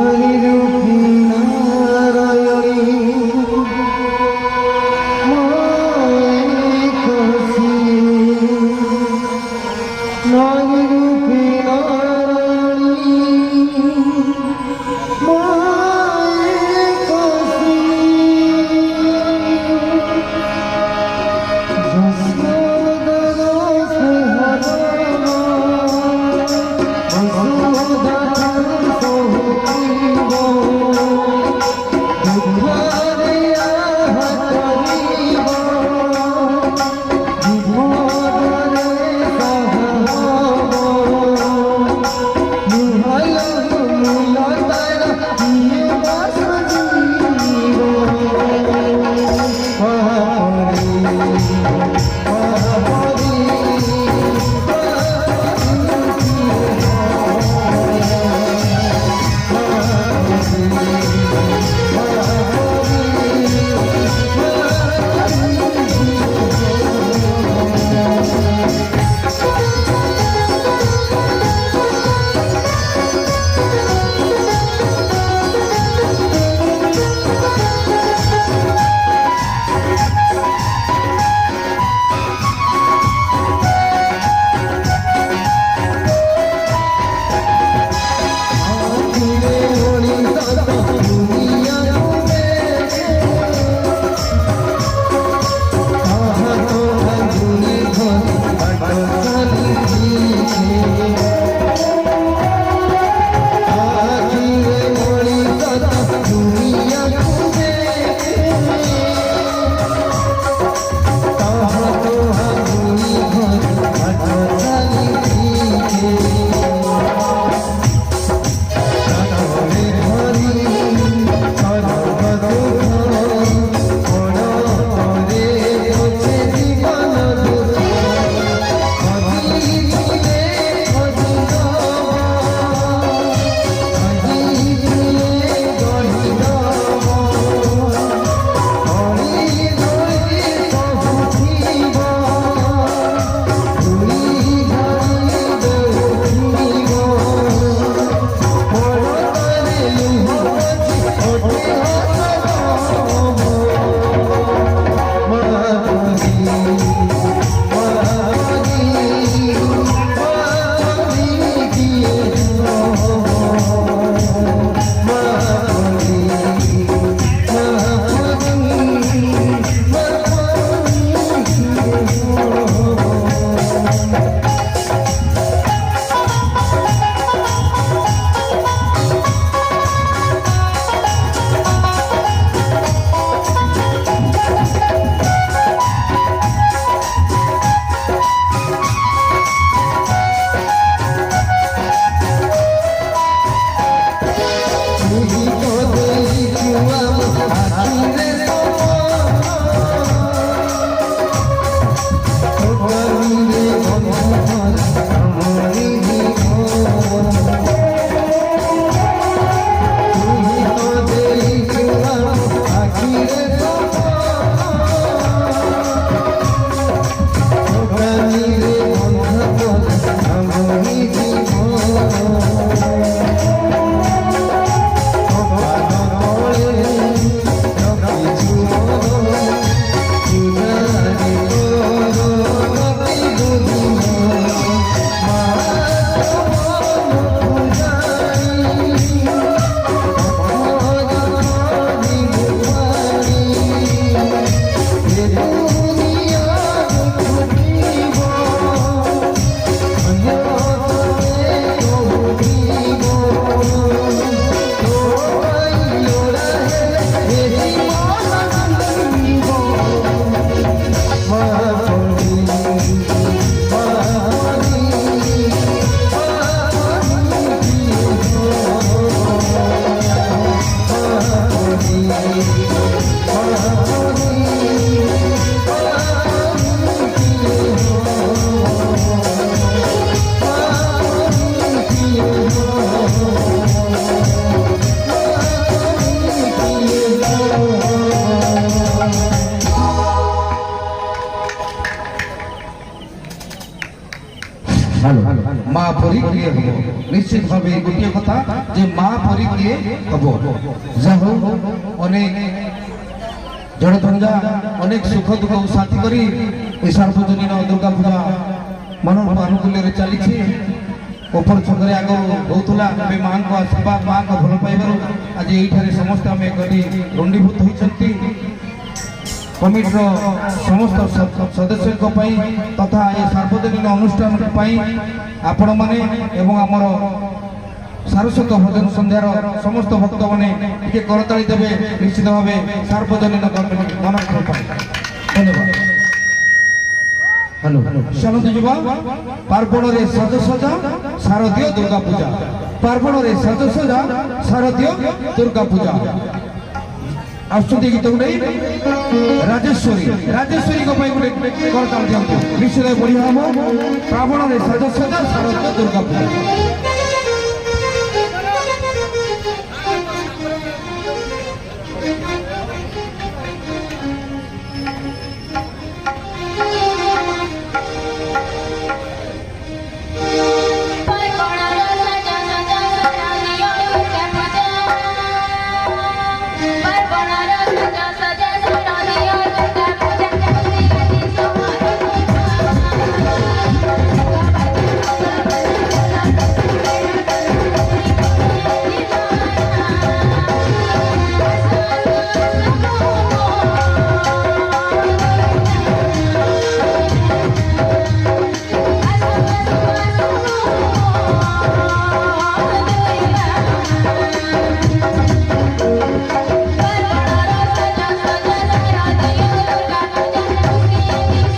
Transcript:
Hari Rupina किए हम निश्चित भाव गोटे कथा जे माँ परी किए हम जहो अनेक जड़धंजा अनेक सुख दुख साथी करी सार्वजनिक दुर्गा पूजा मन आनुकूल्य चली ऊपर छकरे आग होता माँ को आशीर्वाद माँ को भल पाइबार आज ये समस्त आम एक रुंडीभूत होती कमिटर समस्त सदस्यों तथा ये सार्वजनिक अनुष्ठान आपण मैंने आमर सारस्वत भजन संध्यार समस्त भक्त मैंने करताली देवे निश्चित भाव सार्वजनिक धन्यवाद। हेलो चलते जुवा पार्वण रे सज सजा शारदीय दुर्गा पूजा पार्वण रे सज सजा शारदीय दुर्गा पूजा आसुदी गीत गुटे राजेश्वरी राजेश्वरी को गोटे करताल दियंतु निश्चित बढ़िया हम पार्वण रे सज सजा शारदीय दुर्गा पूजा।